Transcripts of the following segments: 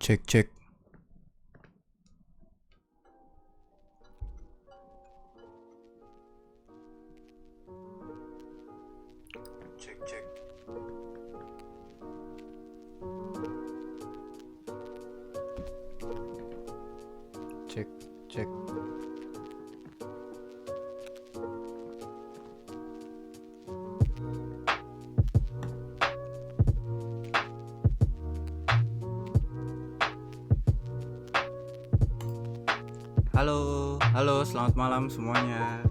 Cek cek. Cek cek. Cek cek. Halo, selamat malam semuanya.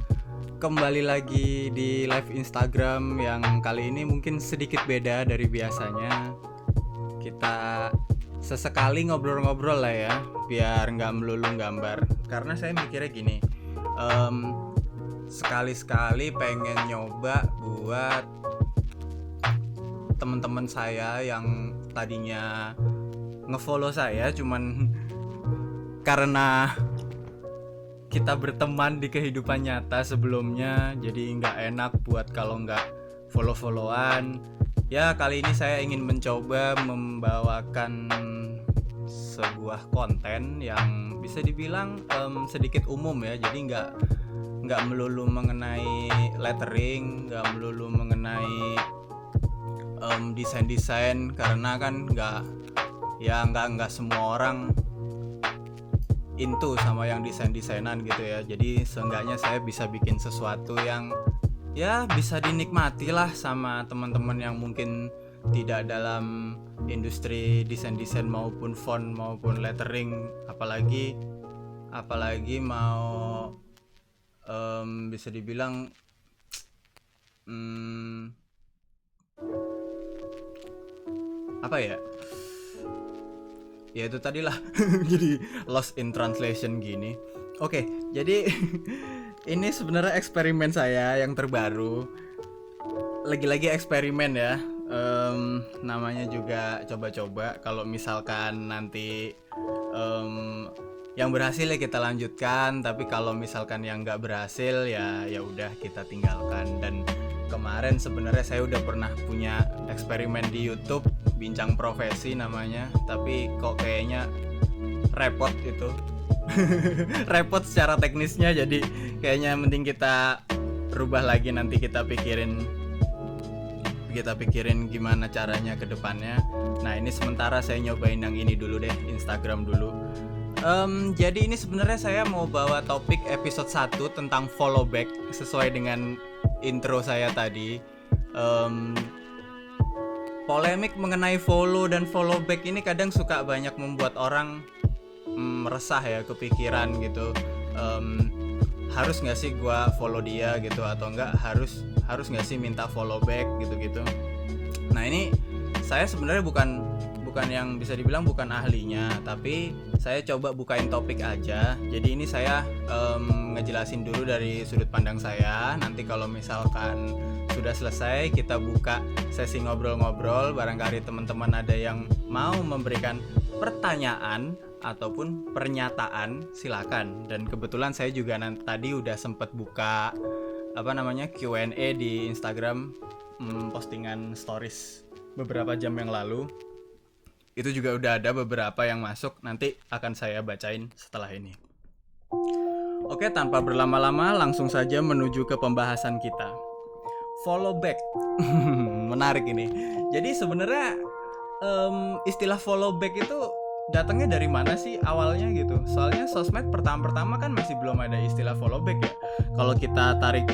Kembali lagi di live Instagram yang kali ini mungkin sedikit beda dari biasanya. Kita sesekali ngobrol-ngobrol lah ya, biar nggak melulu gambar. Karena saya mikirnya gini, sekali-sekali pengen nyoba buat teman-teman saya yang tadinya ngefollow saya cuman karena kita berteman di kehidupan nyata sebelumnya, jadi nggak enak buat kalau nggak follow-followan. Ya, kali ini saya ingin mencoba membawakan sebuah konten yang bisa dibilang sedikit umum ya, jadi nggak melulu mengenai lettering, nggak melulu mengenai desain-desain, karena kan nggak semua orang into sama yang desain-desainan gitu ya. Jadi seenggaknya saya bisa bikin sesuatu yang ya bisa dinikmati lah sama teman-teman yang mungkin tidak dalam industri desain-desain maupun font maupun lettering, apalagi mau bisa dibilang apa ya? Ya itu tadi lah. Jadi lost in translation gini. Oke, jadi ini sebenarnya eksperimen saya yang terbaru. Lagi-lagi eksperimen ya. Namanya juga coba-coba. Kalau misalkan nanti yang berhasil ya kita lanjutkan, tapi kalau misalkan yang nggak berhasil ya udah kita tinggalkan. Dan kemarin sebenarnya saya udah pernah punya eksperimen di YouTube, bincang profesi namanya, tapi kok kayaknya repot itu. Repot secara teknisnya, jadi kayaknya mending kita rubah lagi, nanti kita pikirin gimana caranya ke depannya. Nah, ini sementara saya nyobain yang ini dulu deh, Instagram dulu. Jadi ini sebenarnya saya mau bawa topik episode 1 tentang follow back sesuai dengan intro saya tadi. Polemik mengenai follow dan follow back ini kadang suka banyak membuat orang resah ya, kepikiran gitu. Harus nggak sih gua follow dia gitu, atau enggak harus nggak sih minta follow back gitu. Nah, ini saya sebenarnya bukan yang bisa dibilang bukan ahlinya, tapi saya coba bukain topik aja. Jadi ini saya ngejelasin dulu dari sudut pandang saya. Nanti kalau misalkan sudah selesai, kita buka sesi ngobrol-ngobrol. Barangkali teman-teman ada yang mau memberikan pertanyaan ataupun pernyataan, silakan. Dan kebetulan saya juga tadi udah sempet buka Q&A di Instagram, postingan stories beberapa jam yang lalu. Itu juga udah ada beberapa yang masuk, nanti akan saya bacain setelah ini. Oke, tanpa berlama-lama langsung saja menuju ke pembahasan kita. Follow back. Menarik ini. Jadi sebenarnya istilah follow back itu datangnya dari mana sih awalnya gitu? Soalnya sosmed pertama-tama kan masih belum ada istilah follow back ya. Kalau kita tarik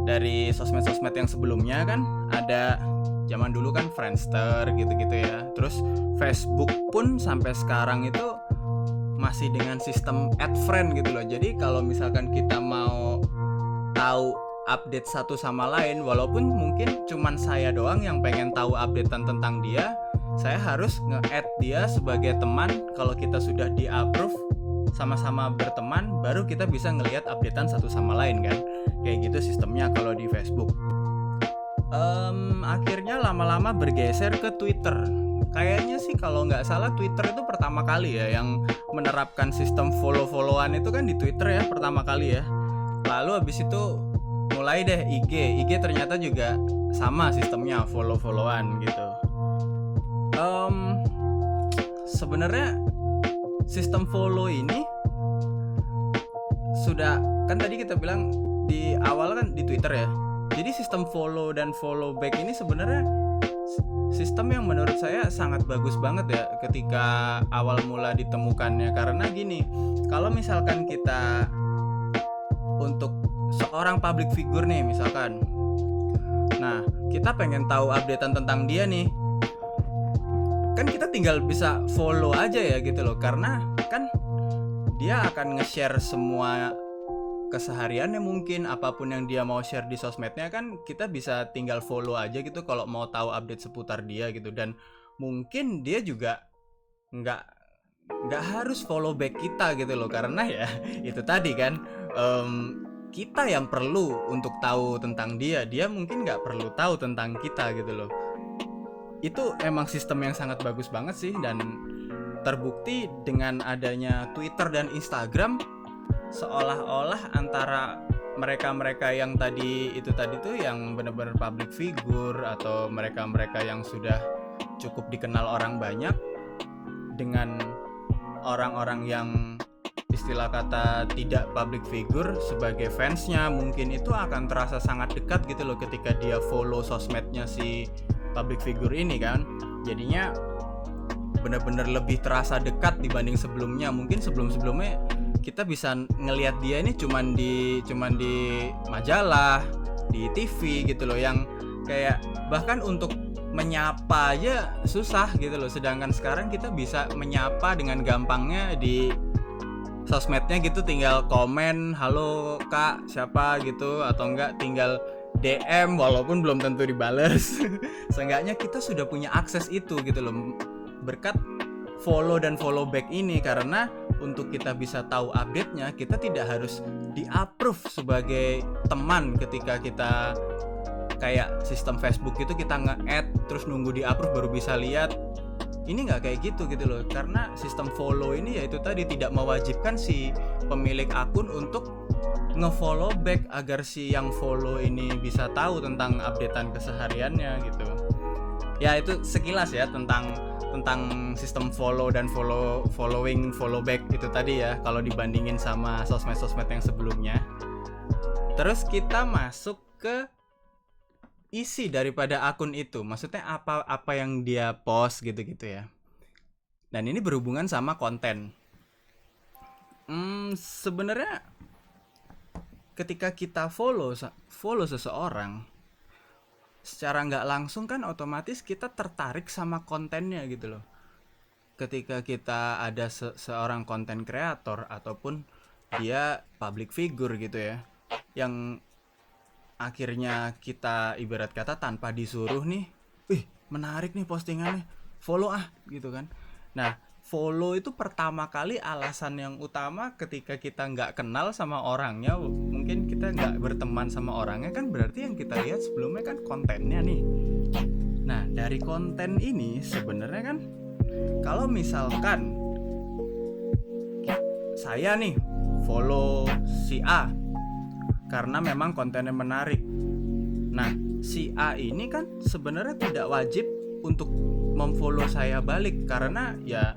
dari sosmed-sosmed yang sebelumnya kan ada, zaman dulu kan Friendster gitu-gitu ya. Terus Facebook pun sampai sekarang itu masih dengan sistem add friend gitu loh. Jadi kalau misalkan kita mau tahu update satu sama lain, walaupun mungkin cuman saya doang yang pengen tahu updatean tentang dia, saya harus nge-add dia sebagai teman. Kalau kita sudah di-approve, sama-sama berteman, baru kita bisa ngelihat updatean satu sama lain kan. Kayak gitu sistemnya kalau di Facebook. Akhirnya lama-lama bergeser ke Twitter. Kayaknya sih kalau nggak salah Twitter itu pertama kali ya yang menerapkan sistem follow-followan itu kan di Twitter ya pertama kali ya. Lalu abis itu mulai deh IG ternyata juga sama sistemnya, follow-followan gitu. Sebenarnya sistem follow ini sudah, kan tadi kita bilang di awal kan di Twitter ya. Jadi sistem follow dan follow back ini sebenarnya sistem yang menurut saya sangat bagus banget ya ketika awal mula ditemukannya. Karena gini, kalau misalkan kita untuk seorang public figure nih misalkan, nah kita pengen tahu updatean tentang dia nih, kan kita tinggal bisa follow aja ya gitu loh. Karena kan dia akan nge-share semua kesehariannya, mungkin apapun yang dia mau share di sosmednya kan kita bisa tinggal follow aja gitu kalau mau tahu update seputar dia gitu. Dan mungkin dia juga nggak harus follow back kita gitu loh, karena ya itu tadi kan, kita yang perlu untuk tahu tentang dia mungkin nggak perlu tahu tentang kita gitu loh. Itu emang sistem yang sangat bagus banget sih, dan terbukti dengan adanya Twitter dan Instagram, seolah-olah antara mereka-mereka yang tadi tuh yang benar-benar public figure atau mereka-mereka yang sudah cukup dikenal orang banyak dengan orang-orang yang istilah kata tidak public figure sebagai fansnya, mungkin itu akan terasa sangat dekat gitu loh ketika dia follow sosmednya si public figure ini kan. Jadinya benar-benar lebih terasa dekat dibanding sebelumnya. Mungkin sebelum-sebelumnya kita bisa ngelihat dia ini cuman di majalah, di TV gitu loh, yang kayak bahkan untuk menyapa aja susah gitu loh. Sedangkan sekarang kita bisa menyapa dengan gampangnya di sosmednya gitu, tinggal komen halo kak siapa gitu, atau enggak tinggal DM walaupun belum tentu dibales. Seenggaknya kita sudah punya akses itu gitu loh berkat follow dan follow back ini. Karena untuk kita bisa tahu update-nya, kita tidak harus di-approve sebagai teman. Ketika kita kayak sistem Facebook itu kita nge-add terus nunggu di-approve baru bisa lihat. Ini nggak kayak gitu loh, karena sistem follow ini yaitu tadi tidak mewajibkan si pemilik akun untuk nge-follow back agar si yang follow ini bisa tahu tentang updatean kesehariannya gitu. Ya itu sekilas ya tentang sistem follow dan follow back itu tadi ya, kalau dibandingin sama sosmed-sosmed yang sebelumnya. Terus kita masuk ke isi daripada akun itu, maksudnya apa yang dia post gitu ya. Dan ini berhubungan sama konten. Sebenarnya ketika kita follow seseorang, secara nggak langsung kan otomatis kita tertarik sama kontennya gitu loh. Ketika kita ada seorang konten kreator ataupun dia public figure gitu ya, yang akhirnya kita ibarat kata tanpa disuruh nih, menarik nih postingannya, follow gitu kan. Nah follow itu pertama kali alasan yang utama ketika kita nggak kenal sama orangnya, mungkin kita nggak berteman sama orangnya, kan berarti yang kita lihat sebelumnya kan kontennya nih. Nah dari konten ini sebenarnya kan, kalau misalkan saya nih follow si A karena memang kontennya menarik, nah si A ini kan sebenarnya tidak wajib untuk memfollow saya balik, karena ya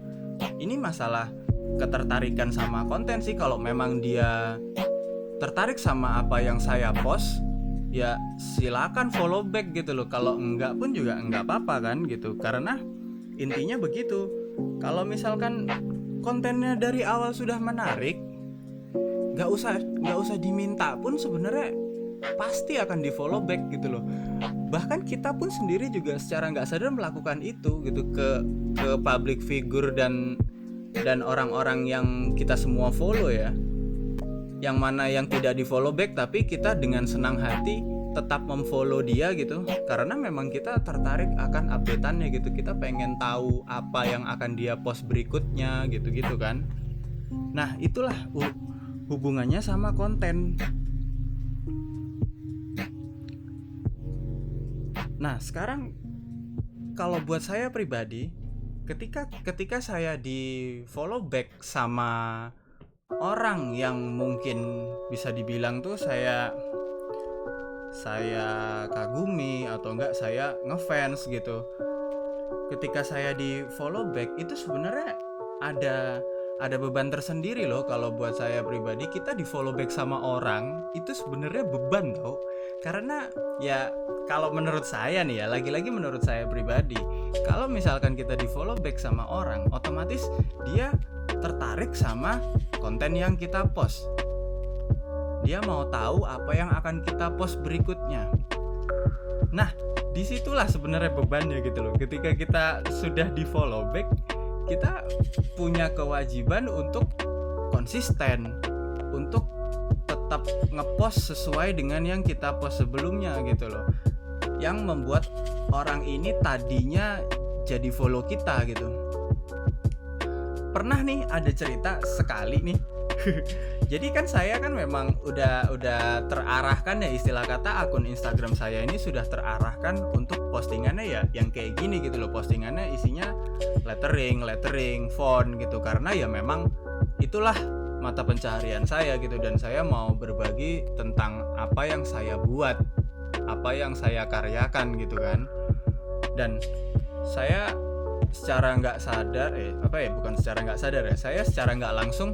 ini masalah ketertarikan sama konten sih. Kalau memang dia tertarik sama apa yang saya post, ya silakan follow back gitu loh. Kalau enggak pun juga enggak apa-apa kan gitu. Karena intinya begitu. Kalau misalkan kontennya dari awal sudah menarik, nggak usah diminta pun sebenarnya pasti akan di follow back gitu loh. Bahkan kita pun sendiri juga secara nggak sadar melakukan itu gitu ke public figure dan orang-orang yang kita semua follow ya. Yang mana yang tidak di follow back tapi kita dengan senang hati tetap memfollow dia gitu, karena memang kita tertarik akan updateannya gitu. Kita pengen tahu apa yang akan dia post berikutnya gitu kan. Nah itulah hubungannya sama konten. Nah sekarang kalau buat saya pribadi, ketika saya di follow back sama orang yang mungkin bisa dibilang tuh saya kagumi atau enggak saya ngefans gitu, ketika saya di follow back itu sebenarnya ada ada beban tersendiri loh. Kalau buat saya pribadi, kita di follow back sama orang itu sebenarnya beban tau. Karena ya kalau menurut saya nih ya, lagi-lagi menurut saya pribadi, kalau misalkan kita di follow back sama orang, otomatis dia tertarik sama konten yang kita post. Dia mau tahu apa yang akan kita post berikutnya. Nah, disitulah sebenarnya bebannya gitu loh. Ketika kita sudah di follow back, kita punya kewajiban untuk konsisten, untuk tetap ngepost sesuai dengan yang kita post sebelumnya gitu loh. Yang membuat orang ini tadinya jadi follow kita gitu. Pernah nih ada cerita sekali nih. Jadi kan saya kan memang udah terarahkan ya, istilah kata akun Instagram saya ini sudah terarahkan untuk postingannya ya yang kayak gini gitu loh. Postingannya isinya lettering, font gitu, karena ya memang itulah mata pencaharian saya gitu, dan saya mau berbagi tentang apa yang saya buat, apa yang saya karyakan gitu kan. Dan saya secara nggak sadar saya secara nggak langsung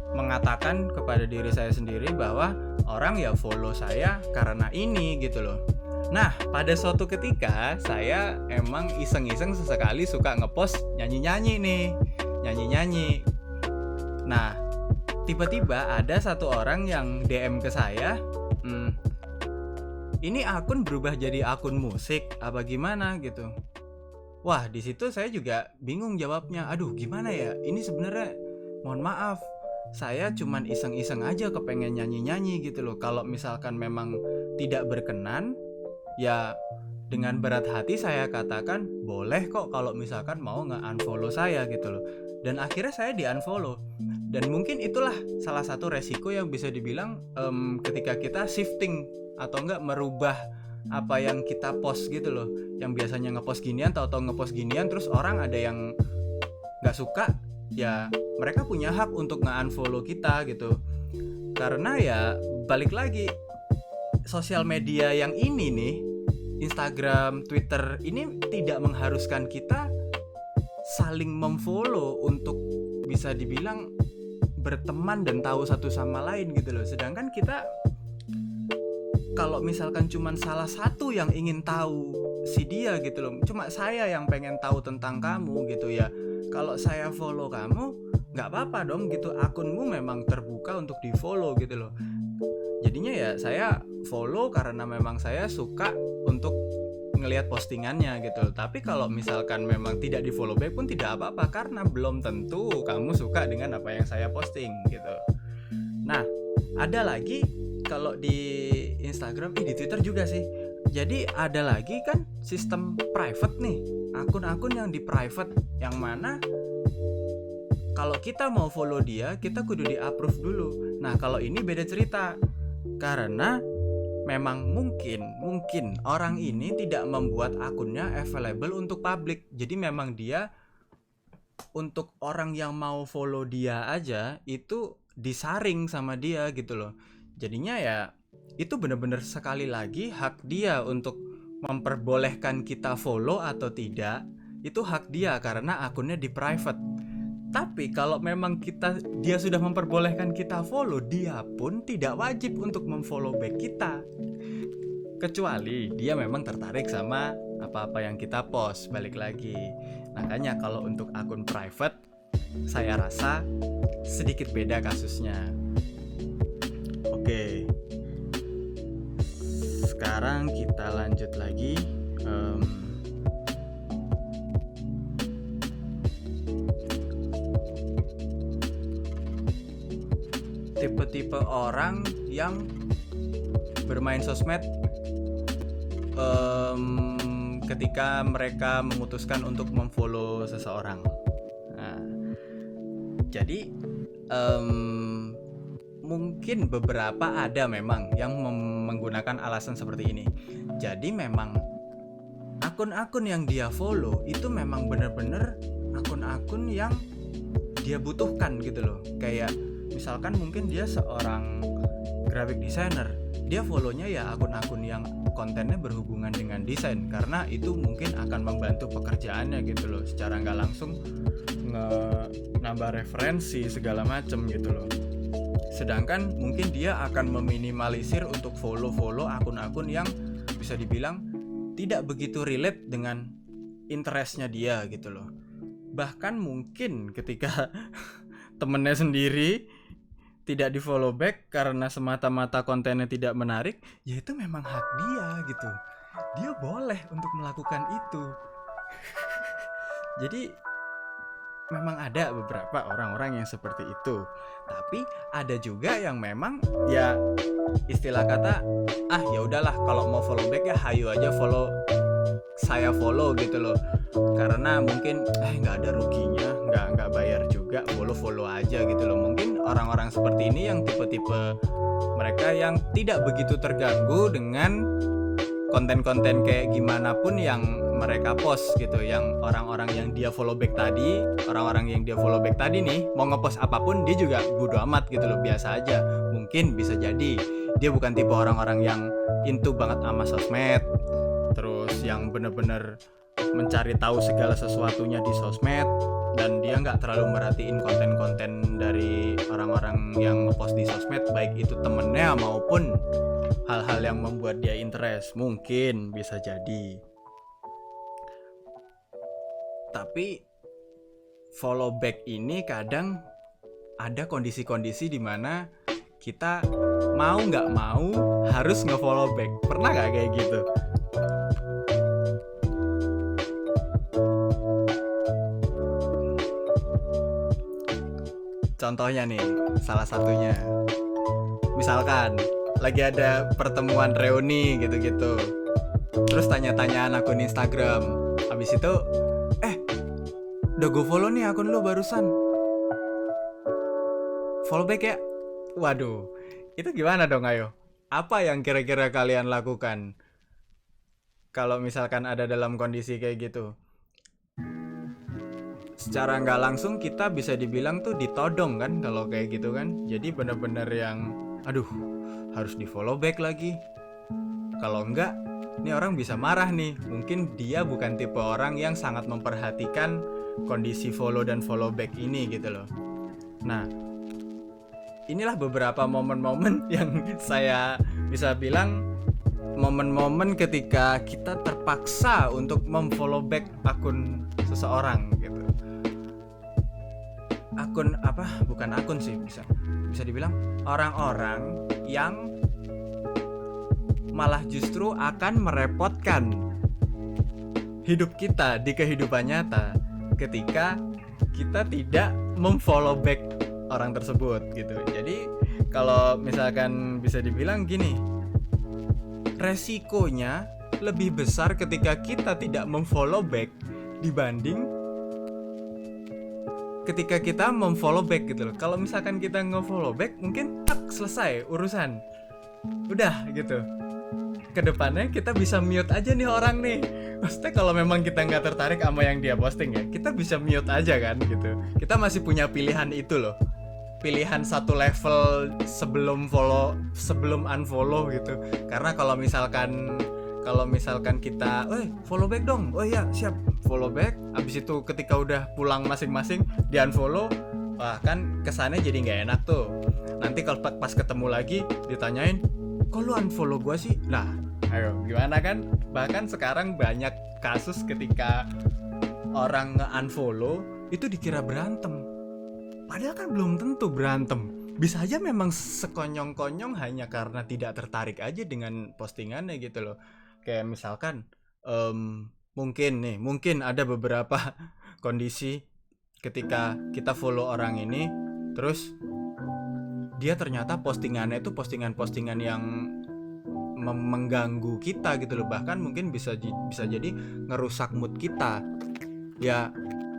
mengatakan kepada diri saya sendiri bahwa orang ya follow saya karena ini gitu loh. Nah, pada suatu ketika saya emang iseng-iseng sesekali suka ngepost nyanyi-nyanyi nih. Nah, tiba-tiba ada satu orang yang DM ke saya, ini akun berubah jadi akun musik apa gimana gitu. Wah, di situ saya juga bingung jawabnya. Aduh, gimana ya? Ini sebenarnya mohon maaf, saya cuman iseng-iseng aja kepengen nyanyi-nyanyi gitu loh. Kalau misalkan memang tidak berkenan, ya dengan berat hati saya katakan boleh kok kalau misalkan mau nge-unfollow saya gitu loh. Dan akhirnya saya di-unfollow. Dan mungkin itulah salah satu resiko yang bisa dibilang ketika kita shifting atau enggak merubah apa yang kita post gitu loh. Yang biasanya ngepost ginian, tahu-tahu ngepost ginian, terus orang ada yang gak suka, ya mereka punya hak untuk nge-unfollow kita gitu. Karena ya balik lagi, sosial media yang ini nih, Instagram, Twitter ini tidak mengharuskan kita saling memfollow untuk bisa dibilang berteman dan tahu satu sama lain gitu loh. Sedangkan kita kalau misalkan cuman salah satu yang ingin tahu si dia gitu loh, cuma saya yang pengen tahu tentang kamu gitu ya, kalau saya follow kamu nggak apa-apa dong gitu, akunmu memang terbuka untuk di follow gitu loh. Jadinya ya saya follow karena memang saya suka untuk ngelihat postingannya gitu loh. Tapi kalau misalkan memang tidak di follow back pun tidak apa-apa, karena belum tentu kamu suka dengan apa yang saya posting gitu. Nah, ada lagi kalau di Instagram, di Twitter juga sih. Jadi ada lagi kan sistem private nih, akun-akun yang di private, yang mana kalau kita mau follow dia, kita kudu di approve dulu. Nah, kalau ini beda cerita, karena memang mungkin orang ini tidak membuat akunnya available untuk publik. Jadi memang dia untuk orang yang mau follow dia aja itu disaring sama dia gitu loh. Jadinya ya itu benar-benar sekali lagi hak dia untuk memperbolehkan kita follow atau tidak. Itu hak dia karena akunnya di private. Tapi kalau memang dia sudah memperbolehkan kita follow, dia pun tidak wajib untuk memfollow back kita, kecuali dia memang tertarik sama apa-apa yang kita post. Balik lagi, makanya kalau untuk akun private saya rasa sedikit beda kasusnya. Oke, sekarang kita lanjut lagi. Tipe-tipe orang yang bermain sosmed ketika mereka memutuskan untuk memfollow seseorang. Nah, jadi mungkin beberapa ada memang yang menggunakan alasan seperti ini. Jadi memang akun-akun yang dia follow itu memang benar-benar akun-akun yang dia butuhkan gitu loh. Kayak misalkan mungkin dia seorang graphic designer, dia follow-nya ya akun-akun yang kontennya berhubungan dengan desain, karena itu mungkin akan membantu pekerjaannya gitu loh, secara nggak langsung nambah referensi segala macem gitu loh. Sedangkan mungkin dia akan meminimalisir untuk follow akun-akun yang bisa dibilang tidak begitu relate dengan interestnya dia gitu loh. Bahkan mungkin ketika temennya sendiri tidak di follow back karena semata-mata kontennya tidak menarik, ya itu memang hak dia gitu. Dia boleh untuk melakukan itu. Jadi memang ada beberapa orang-orang yang seperti itu. Tapi ada juga yang memang ya istilah kata ya udahlah, kalau mau follow back ya hayu aja saya follow gitu loh. Karena mungkin nggak ada ruginya, nggak bayar juga, follow aja gitu loh. Mungkin orang-orang seperti ini yang tipe-tipe mereka yang tidak begitu terganggu dengan konten-konten kayak gimana pun yang mereka post gitu, yang orang-orang yang dia follow back tadi nih mau ngepost apapun dia juga bodo amat gitu loh, biasa aja. Mungkin bisa jadi dia bukan tipe orang-orang yang into banget sama sosmed, terus yang bener-bener mencari tahu segala sesuatunya di sosmed, dan dia nggak terlalu merhatiin konten-konten dari orang-orang yang ngepost di sosmed, baik itu temennya maupun hal-hal yang membuat dia interest. Mungkin bisa jadi. Tapi follow back ini kadang ada kondisi-kondisi di mana kita mau nggak mau harus nge-follow back. Pernah nggak kayak gitu? Contohnya nih, salah satunya, misalkan lagi ada pertemuan reuni gitu-gitu, terus tanya-tanyaan akun Instagram, habis itu udah gue follow nih akun lo barusan, follow back ya. Waduh, itu gimana dong? Ayo, apa yang kira-kira kalian lakukan kalau misalkan ada dalam kondisi kayak gitu? Secara nggak langsung kita bisa dibilang tuh ditodong kan kalau kayak gitu kan. Jadi bener-bener yang harus di follow back lagi. Kalau enggak, ini orang bisa marah nih. Mungkin dia bukan tipe orang yang sangat memperhatikan kondisi follow dan follow back ini gitu loh. Nah, inilah beberapa momen-momen yang saya bisa bilang momen-momen ketika kita terpaksa untuk memfollow back akun seseorang gitu. Bukan akun sih, bisa dibilang orang-orang yang malah justru akan merepotkan hidup kita di kehidupan nyata ketika kita tidak memfollow back orang tersebut gitu. Jadi kalau misalkan bisa dibilang gini, resikonya lebih besar ketika kita tidak memfollow back dibanding ketika kita memfollow back gitu loh. Kalau misalkan kita nge-follow back, mungkin selesai urusan, udah gitu. Kedepannya kita bisa mute aja nih orang nih. Maksudnya kalau memang kita nggak tertarik sama yang dia posting ya, kita bisa mute aja kan gitu. Kita masih punya pilihan itu loh, pilihan satu level sebelum unfollow gitu. Karena kalau misalkan kita follow back dong, oh iya siap, follow back, abis itu ketika udah pulang masing-masing di unfollow, wah kan kesannya jadi nggak enak tuh. Nanti kalau pas ketemu lagi ditanyain, kok lu unfollow gua sih? Nah ayo gimana kan. Bahkan sekarang banyak kasus ketika orang nge-unfollow itu dikira berantem, padahal kan belum tentu berantem. Bisa aja memang sekonyong-konyong hanya karena tidak tertarik aja dengan postingannya gitu loh. Kayak misalkan mungkin ada beberapa kondisi ketika kita follow orang ini, terus dia ternyata postingannya itu postingan-postingan yang mengganggu kita gitu loh. Bahkan mungkin bisa jadi ngerusak mood kita. Ya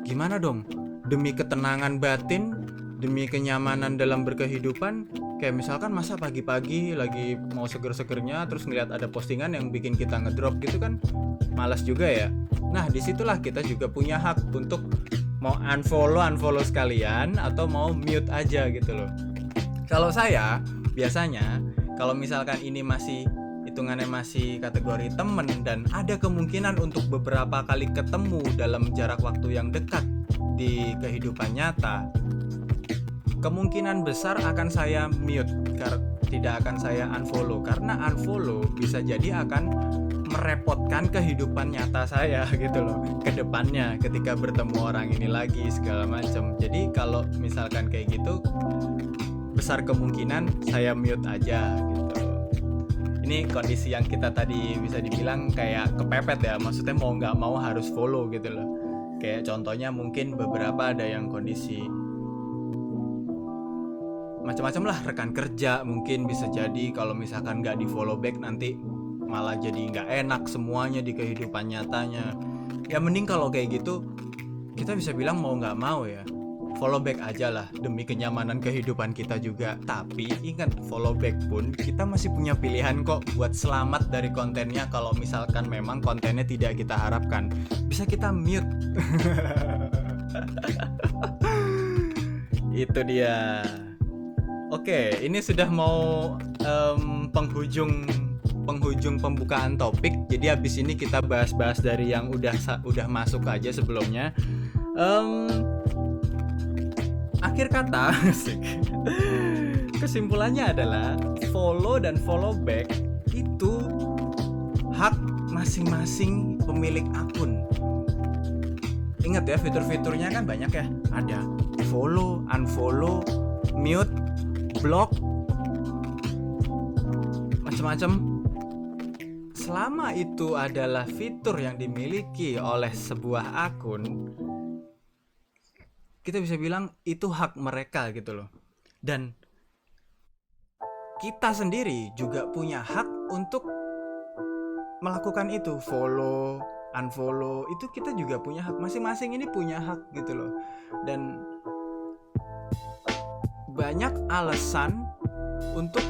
gimana dong? Demi ketenangan batin, demi kenyamanan dalam berkehidupan, kayak misalkan masa pagi-pagi lagi mau seger-segernya terus ngeliat ada postingan yang bikin kita ngedrop gitu kan, malas juga ya. Nah disitulah kita juga punya hak untuk mau unfollow sekalian atau mau mute aja gitu loh. Kalau saya biasanya Kalau misalkan ini masih hitungannya masih kategori temen dan ada kemungkinan untuk beberapa kali ketemu dalam jarak waktu yang dekat di kehidupan nyata, kemungkinan besar akan saya mute, tidak akan saya unfollow, karena unfollow bisa jadi akan merepotkan kehidupan nyata saya gitu loh ke depannya ketika bertemu orang ini lagi segala macam. Jadi kalau misalkan kayak gitu, besar kemungkinan saya mute aja gitu. Ini kondisi yang kita tadi bisa dibilang kayak kepepet ya, maksudnya mau nggak mau harus follow gitu loh. Kayak contohnya mungkin beberapa ada yang kondisi macam-macam lah, rekan kerja mungkin bisa jadi kalau misalkan nggak di follow back nanti malah jadi nggak enak semuanya di kehidupan nyatanya. Ya mending kalau kayak gitu kita bisa bilang mau nggak mau ya follow back aja lah demi kenyamanan kehidupan kita juga. Tapi ingat, follow back pun kita masih punya pilihan kok buat selamat dari kontennya. Kalau misalkan memang kontennya tidak kita harapkan, bisa kita mute. Itu dia. Oke, ini sudah mau penghujung pembukaan topik. Jadi habis ini kita bahas-bahas dari yang udah masuk aja sebelumnya. Akhir kata, kesimpulannya adalah follow dan follow back itu hak masing-masing pemilik akun. Ingat ya, fitur-fiturnya kan banyak ya. Ada follow, unfollow, mute, block, macam-macam. Selama itu adalah fitur yang dimiliki oleh sebuah akun, kita bisa bilang itu hak mereka gitu loh. Dan kita sendiri juga punya hak untuk melakukan itu, follow, unfollow, itu kita juga punya hak, masing-masing ini punya hak gitu loh. Dan banyak alasan untuk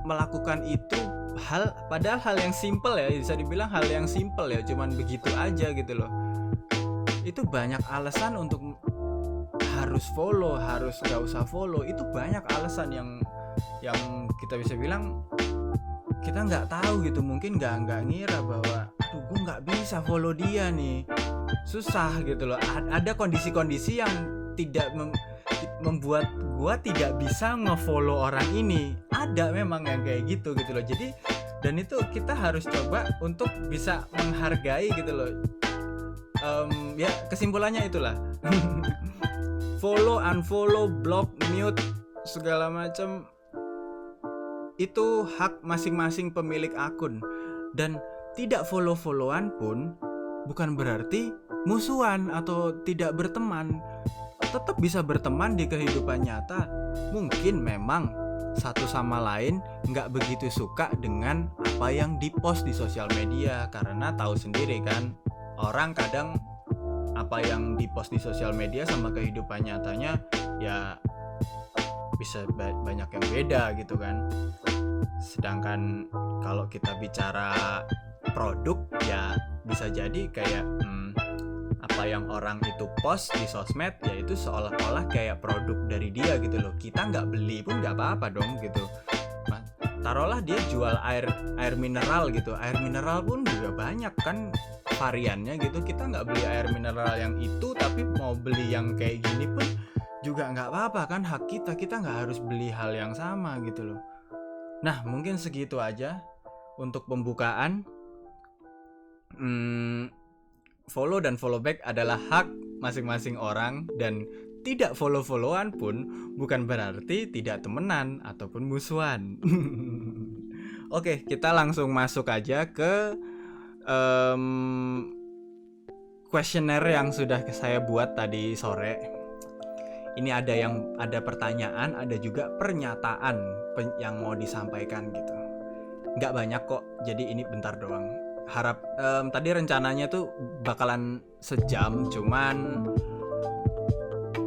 melakukan itu, padahal hal yang simple ya, bisa dibilang hal yang simple ya, cuman begitu aja gitu loh. Itu banyak alasan untuk harus follow, harus gak usah follow. Itu banyak alasan yang kita bisa bilang kita nggak tahu gitu. Mungkin nggak ngira bahwa aduh gue nggak bisa follow dia nih, susah gitu loh. Ada kondisi-kondisi yang tidak membuat gue tidak bisa nge-follow orang ini. Ada memang yang kayak gitu loh. Jadi dan itu kita harus coba untuk bisa menghargai gitu loh. Ya kesimpulannya itulah. Follow, unfollow, block, mute, segala macam itu hak masing-masing pemilik akun. Dan tidak follow-followan pun bukan berarti musuhan atau tidak berteman. Tetap bisa berteman di kehidupan nyata. Mungkin memang satu sama lain nggak begitu suka dengan apa yang dipost di sosial media, karena tahu sendiri kan, orang kadang apa yang dipost di sosial media sama kehidupan nyatanya ya bisa banyak yang beda gitu kan. Sedangkan kalau kita bicara produk ya bisa jadi kayak apa yang orang itu post di sosmed ya itu seolah-olah kayak produk dari dia gitu loh. Kita nggak beli pun nggak apa-apa dong gitu. Taruhlah dia jual air mineral gitu, air mineral pun juga banyak kan variannya gitu. Kita nggak beli air mineral yang itu, tapi mau beli yang kayak gini pun juga nggak apa-apa kan, hak kita nggak harus beli hal yang sama gitu loh. Nah mungkin segitu aja untuk pembukaan. Follow dan follow back adalah hak masing-masing orang, dan tidak follow-followan pun bukan berarti tidak temenan ataupun musuhan. Oke, kita langsung masuk aja ke kuesioner yang sudah saya buat tadi sore. Ini ada pertanyaan, ada juga pernyataan yang mau disampaikan gitu. Nggak banyak kok, jadi ini bentar doang. Tadi rencananya tuh bakalan sejam, cuman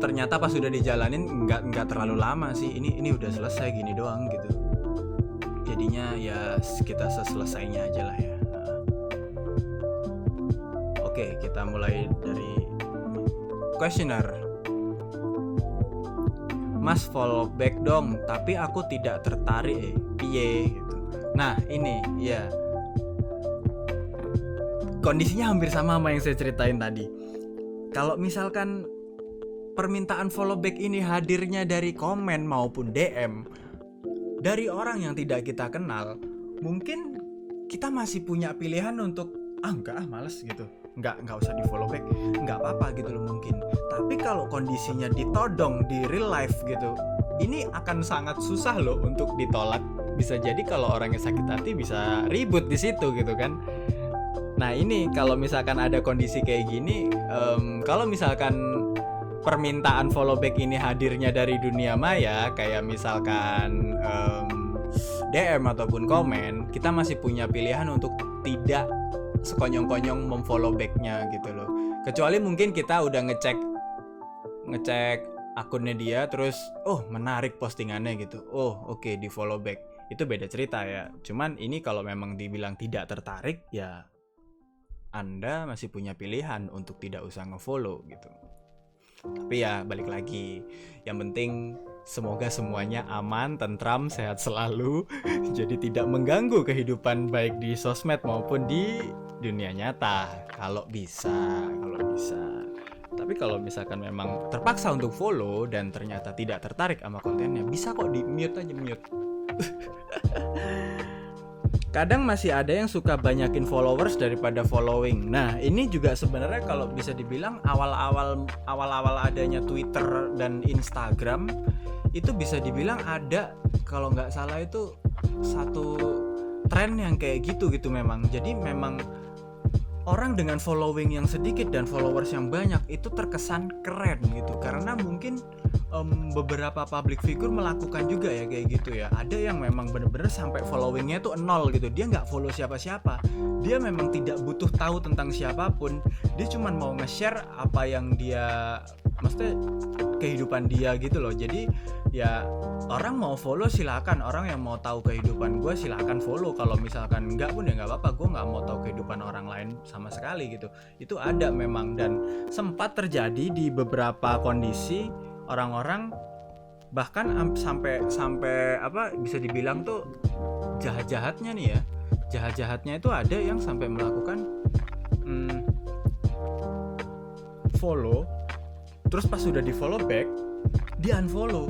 ternyata pas sudah dijalanin nggak terlalu lama sih. Ini udah selesai gini doang gitu. Jadinya ya kita seselesainya aja lah ya. Oke, kita mulai dari kuesioner. Mas follow back dong, tapi aku tidak tertarik piye gitu. Nah ini ya kondisinya hampir sama yang saya ceritain tadi. Kalau misalkan permintaan follow back ini hadirnya dari komen maupun DM dari orang yang tidak kita kenal, mungkin kita masih punya pilihan untuk enggak males gitu, nggak usah di follow back, nggak apa-apa gitu loh mungkin. Tapi kalau kondisinya ditodong di real life gitu, ini akan sangat susah loh untuk ditolak. Bisa jadi kalau orangnya sakit hati bisa ribut di situ gitu kan. Nah ini kalau misalkan ada kondisi kayak gini, kalau misalkan permintaan follow back ini hadirnya dari dunia maya, kayak misalkan DM ataupun komen, kita masih punya pilihan untuk tidak sekonyong-konyong memfollow backnya gitu loh. Kecuali mungkin kita udah ngecek akunnya dia, terus menarik postingannya gitu, oke, di follow back, itu beda cerita ya. Cuman ini kalau memang dibilang tidak tertarik, ya Anda masih punya pilihan untuk tidak usah ngefollow gitu. Tapi ya balik lagi, yang penting semoga semuanya aman, tentram, sehat selalu. Jadi tidak mengganggu kehidupan baik di sosmed maupun di dunia nyata. Kalau bisa. Tapi kalau misalkan memang terpaksa untuk follow dan ternyata tidak tertarik sama kontennya, bisa kok di mute aja, mute. Kadang masih ada yang suka banyakin followers daripada following. Nah, ini juga sebenarnya kalau bisa dibilang awal-awal adanya Twitter dan Instagram, itu bisa dibilang ada, kalau nggak salah itu satu tren yang kayak gitu memang. Jadi memang orang dengan following yang sedikit dan followers yang banyak itu terkesan keren gitu, karena mungkin beberapa public figure melakukan juga ya kayak gitu ya. Ada yang memang bener-bener sampai followingnya tuh 0 gitu, dia nggak follow siapa-siapa, dia memang tidak butuh tahu tentang siapapun, dia cuma mau nge-share apa yang dia, maksudnya kehidupan dia gitu loh. Jadi ya orang mau follow silakan, orang yang mau tahu kehidupan gue silakan follow. Kalau misalkan enggak pun ya nggak apa-apa, gue nggak mau tahu kehidupan orang lain sama sekali gitu. Itu ada memang, dan sempat terjadi di beberapa kondisi orang-orang bahkan sampai apa bisa dibilang tuh jahat-jahatnya nih ya, jahat-jahatnya itu ada yang sampai melakukan follow, terus pas sudah di follow back di unfollow.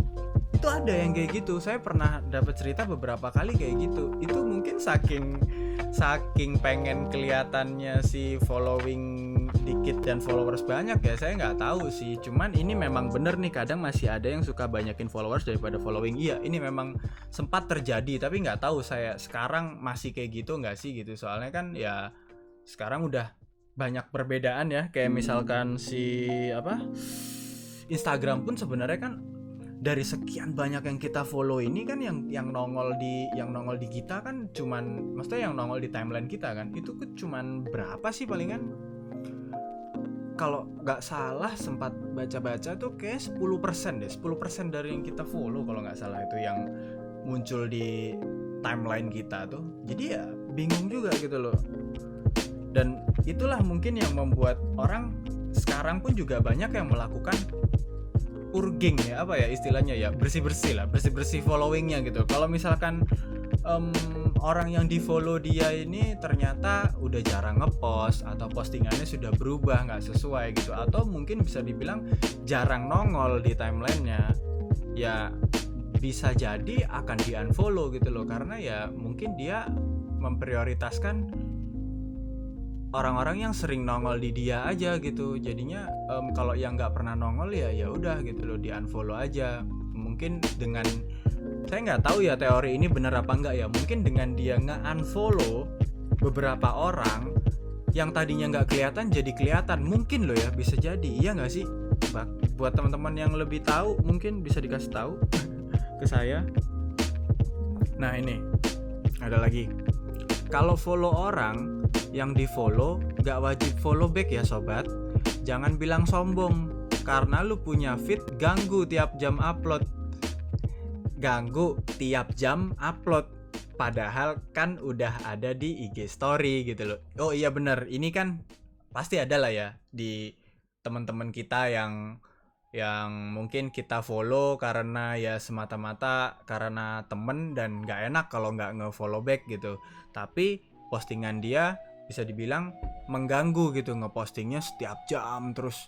Itu ada yang kayak gitu, saya pernah dapat cerita beberapa kali kayak gitu. Itu mungkin saking pengen kelihatannya si following dikit dan followers banyak ya, saya nggak tahu sih. Cuman ini memang bener nih, kadang masih ada yang suka banyakin followers daripada following. Iya, ini memang sempat terjadi, tapi nggak tahu saya sekarang masih kayak gitu nggak sih gitu. Soalnya kan ya sekarang udah banyak perbedaan ya, kayak misalkan si Instagram pun sebenarnya kan dari sekian banyak yang kita follow ini kan yang nongol di kita kan cuman, maksudnya yang nongol di timeline kita kan itu cuman berapa sih palingan, kalau nggak salah sempat baca-baca tuh kayak 10% deh, 10% dari yang kita follow kalau nggak salah itu yang muncul di timeline kita tuh. Jadi ya bingung juga gitu loh. Dan itulah mungkin yang membuat orang sekarang pun juga banyak yang melakukan purging ya, apa ya istilahnya ya, bersih followingnya gitu. Kalau misalkan orang yang di follow dia ini ternyata udah jarang ngepost atau postingannya sudah berubah nggak sesuai gitu, atau mungkin bisa dibilang jarang nongol di timelinenya, ya bisa jadi akan di unfollow gitu loh, karena ya mungkin dia memprioritaskan orang-orang yang sering nongol di dia aja gitu. Jadinya kalau yang nggak pernah nongol ya udah gitu loh, di unfollow aja. Mungkin dengan, saya nggak tahu ya teori ini benar apa enggak ya, mungkin dengan dia nge-unfollow beberapa orang yang tadinya nggak kelihatan jadi kelihatan, mungkin loh ya, bisa jadi. Iya nggak sih? Buat teman-teman yang lebih tahu mungkin bisa dikasih tahu ke saya. Nah ini ada lagi, kalau follow orang, yang di follow gak wajib follow back ya sobat. Jangan bilang sombong karena lu punya feed ganggu tiap jam upload. Padahal kan udah ada di IG story gitu loh. Oh iya bener, ini kan pasti ada lah ya di teman-teman kita yang yang mungkin kita follow karena ya semata-mata karena temen dan nggak enak kalau nggak nge-follow back gitu. Tapi postingan dia bisa dibilang mengganggu gitu, ngepostingnya setiap jam terus,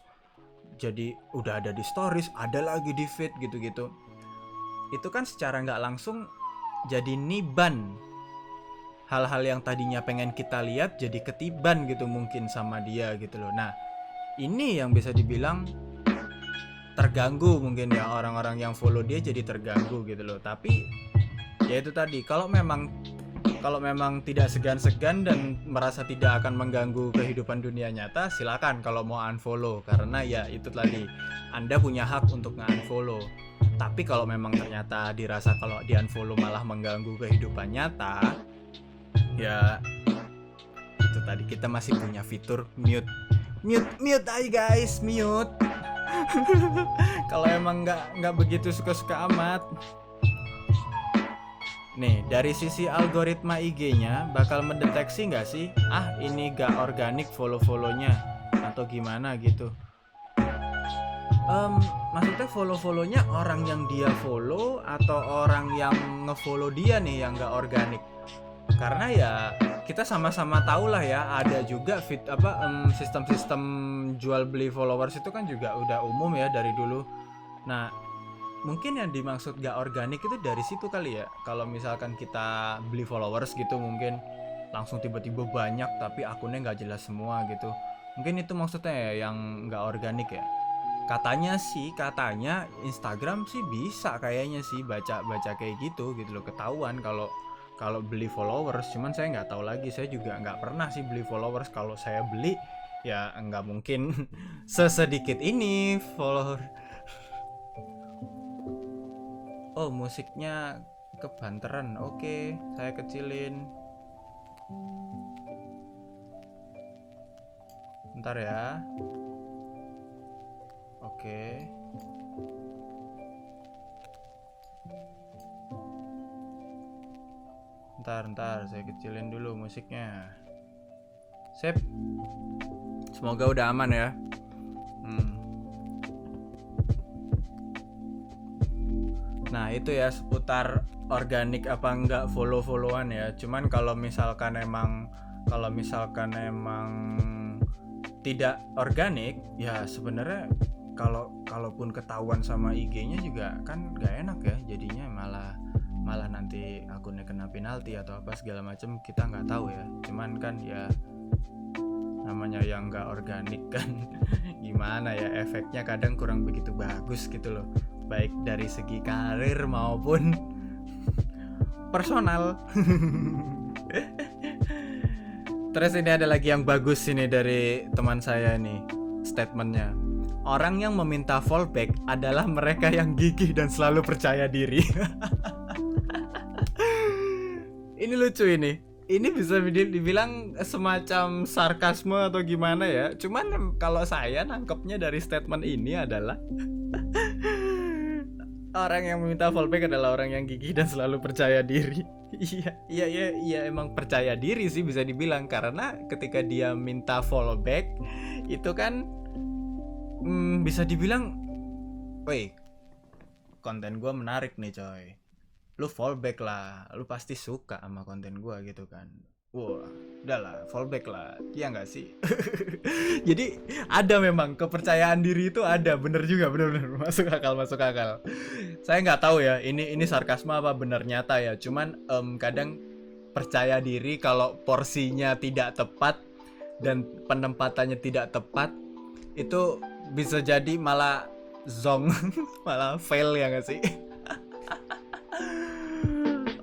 jadi udah ada di stories, ada lagi di feed gitu-gitu. Itu kan secara nggak langsung jadi niban hal-hal yang tadinya pengen kita lihat, jadi ketiban gitu mungkin sama dia gitu loh. Nah ini yang bisa dibilang terganggu mungkin ya, orang-orang yang follow dia jadi terganggu gitu loh. Tapi ya itu tadi, kalau memang tidak segan-segan dan merasa tidak akan mengganggu kehidupan dunia nyata, silakan kalau mau unfollow, karena ya itu tadi, Anda punya hak untuk nge-unfollow. Tapi kalau memang ternyata dirasa kalau di unfollow malah mengganggu kehidupan nyata, ya itu tadi, kita masih punya fitur mute aja guys, mute. Kalau emang nggak begitu suka-suka amat. Nih, dari sisi algoritma IG-nya bakal mendeteksi nggak sih, ini nggak organik follow-follownya atau gimana gitu. Maksudnya follow-follownya orang yang dia follow atau orang yang nge-follow dia nih yang nggak organik? Karena ya kita sama-sama tahu lah ya, ada juga sistem-sistem jual beli followers itu kan juga udah umum ya dari dulu. Nah mungkin yang dimaksud gak organik itu dari situ kali ya. Kalau misalkan kita beli followers gitu, mungkin langsung tiba-tiba banyak tapi akunnya gak jelas semua gitu. Mungkin itu maksudnya ya, yang gak organik ya. Katanya Instagram sih bisa kayaknya sih baca kayak gitu loh, ketahuan kalau beli followers. Cuman saya nggak tahu lagi, saya juga nggak pernah sih beli followers. Kalau saya beli ya nggak mungkin sesedikit ini follower. Oh, musiknya kebanteran. Oke, saya kecilin. Bentar ya. Oke. Bentar, saya kecilin dulu musiknya. Sip. Semoga udah aman ya. Nah itu ya seputar organik apa enggak follow-followan ya. Cuman kalau misalkan emang tidak organik ya sebenarnya, kalaupun ketahuan sama IG-nya juga kan gak enak ya, jadinya malah nanti akunnya kena penalti atau apa segala macam, kita nggak tahu ya. Cuman kan ya namanya yang nggak organik kan gimana ya, efeknya kadang kurang begitu bagus gitu loh, baik dari segi karir maupun personal. Terus ini ada lagi yang bagus ini dari teman saya nih, statementnya. Orang yang meminta fallback adalah mereka yang gigih dan selalu percaya diri. Ini lucu ini. Ini bisa dibilang semacam sarkasme atau gimana ya. Cuman kalau saya nangkepnya dari statement ini adalah orang yang meminta fallback adalah orang yang gigih dan selalu percaya diri. Iya, emang percaya diri sih bisa dibilang, karena ketika dia minta fallback itu kan bisa dibilang, woi, konten gue menarik nih coy, lu fallback lah, lu pasti suka sama konten gue gitu kan. Wah, udahlah, fallback lah, iya nggak sih? Jadi ada memang kepercayaan diri itu ada, bener juga, bener masuk akal. Saya nggak tahu ya, ini sarkasme apa bener nyata ya. Cuman kadang percaya diri kalau porsinya tidak tepat dan penempatannya tidak tepat, itu bisa jadi malah zong, malah fail ya nggak sih?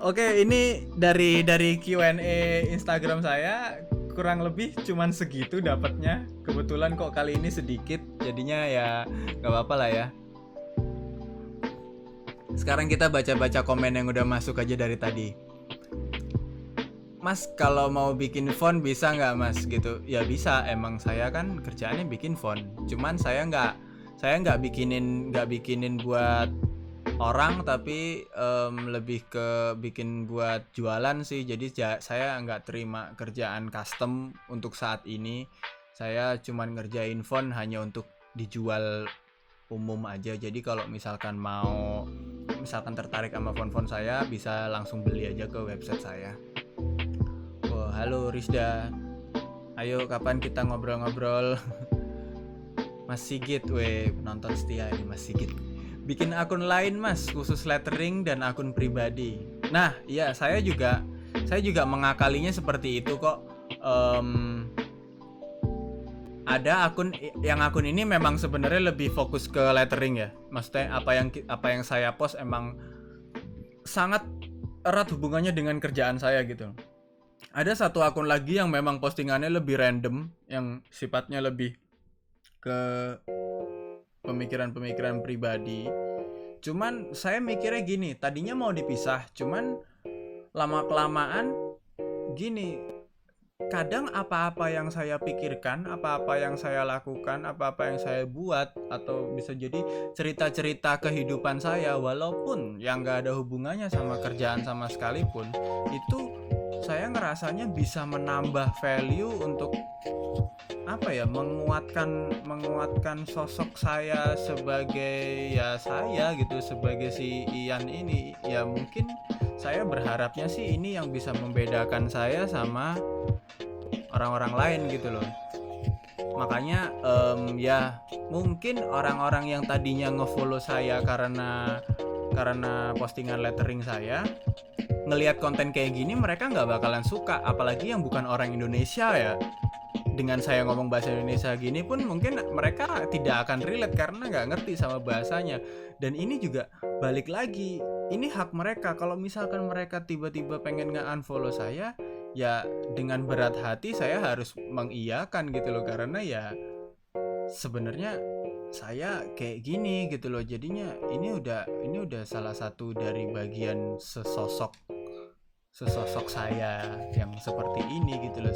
Oke, ini dari Q&A Instagram saya kurang lebih cuman segitu dapatnya. Kebetulan kok kali ini sedikit, jadinya ya nggak apa-apa lah ya. Sekarang kita baca-baca komen yang udah masuk aja dari tadi. Mas, kalau mau bikin font bisa nggak mas gitu? Ya bisa, emang saya kan kerjaannya bikin font. Cuman saya nggak bikinin buat orang, tapi lebih ke bikin buat jualan sih. Jadi saya nggak terima kerjaan custom untuk saat ini. Saya cuman ngerjain font hanya untuk dijual umum aja. Jadi kalau misalkan tertarik sama font saya, bisa langsung beli aja ke website saya. Oh, halo Rizda. Ayo kapan kita ngobrol-ngobrol? Mas Sigit, penonton setia ini Mas Sigit. Bikin akun lain Mas, khusus lettering dan akun pribadi. Nah, iya saya juga mengakalinya seperti itu kok. Ada akun ini memang sebenarnya lebih fokus ke lettering ya. Maksudnya apa yang saya post emang sangat erat hubungannya dengan kerjaan saya gitu. Ada satu akun lagi yang memang postingannya lebih random, yang sifatnya lebih ke pemikiran pribadi. Cuman saya mikirnya gini, tadinya mau dipisah, cuman lama-kelamaan gini, kadang apa-apa yang saya pikirkan, apa-apa yang saya lakukan, apa-apa yang saya buat, atau bisa jadi cerita-cerita kehidupan saya, walaupun yang gak ada hubungannya sama kerjaan sama sekalipun, itu saya ngerasanya bisa menambah value untuk menguatkan sosok saya sebagai saya gitu, sebagai si Ian ini. Ya mungkin saya berharapnya sih ini yang bisa membedakan saya sama orang-orang lain gitu loh. Makanya ya mungkin orang-orang yang tadinya ngefollow saya karena postingan lettering saya, ngelihat konten kayak gini mereka nggak bakalan suka, apalagi yang bukan orang Indonesia ya. Dengan saya ngomong bahasa Indonesia gini pun mungkin mereka tidak akan relate karena nggak ngerti sama bahasanya. Dan ini juga balik lagi, ini hak mereka. Kalau misalkan mereka tiba-tiba pengen nge-unfollow saya, ya dengan berat hati saya harus mengiyakan gitu loh, karena ya sebenarnya saya kayak gini gitu loh. Jadinya ini udah salah satu dari bagian sesosok saya yang seperti ini gitu loh.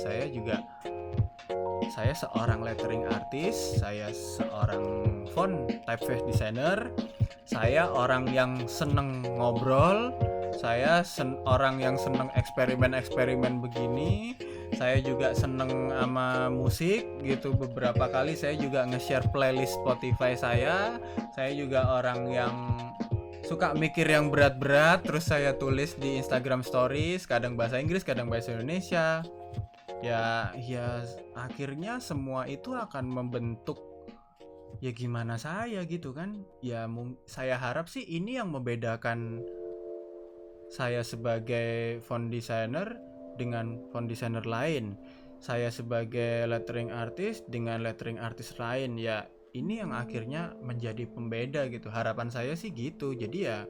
Saya seorang lettering artist, saya seorang font typeface designer, saya orang yang seneng ngobrol, saya orang yang seneng eksperimen begini, saya juga seneng sama musik gitu. Beberapa kali saya juga nge-share playlist Spotify saya juga orang yang suka mikir yang berat-berat, terus saya tulis di Instagram Stories, kadang bahasa Inggris, kadang bahasa Indonesia. Ya akhirnya semua itu akan membentuk ya gimana saya gitu kan. Ya saya harap sih ini yang membedakan saya sebagai font designer dengan font designer lain, saya sebagai lettering artist dengan lettering artist lain. Ya ini yang akhirnya menjadi pembeda gitu, harapan saya sih gitu. Jadi ya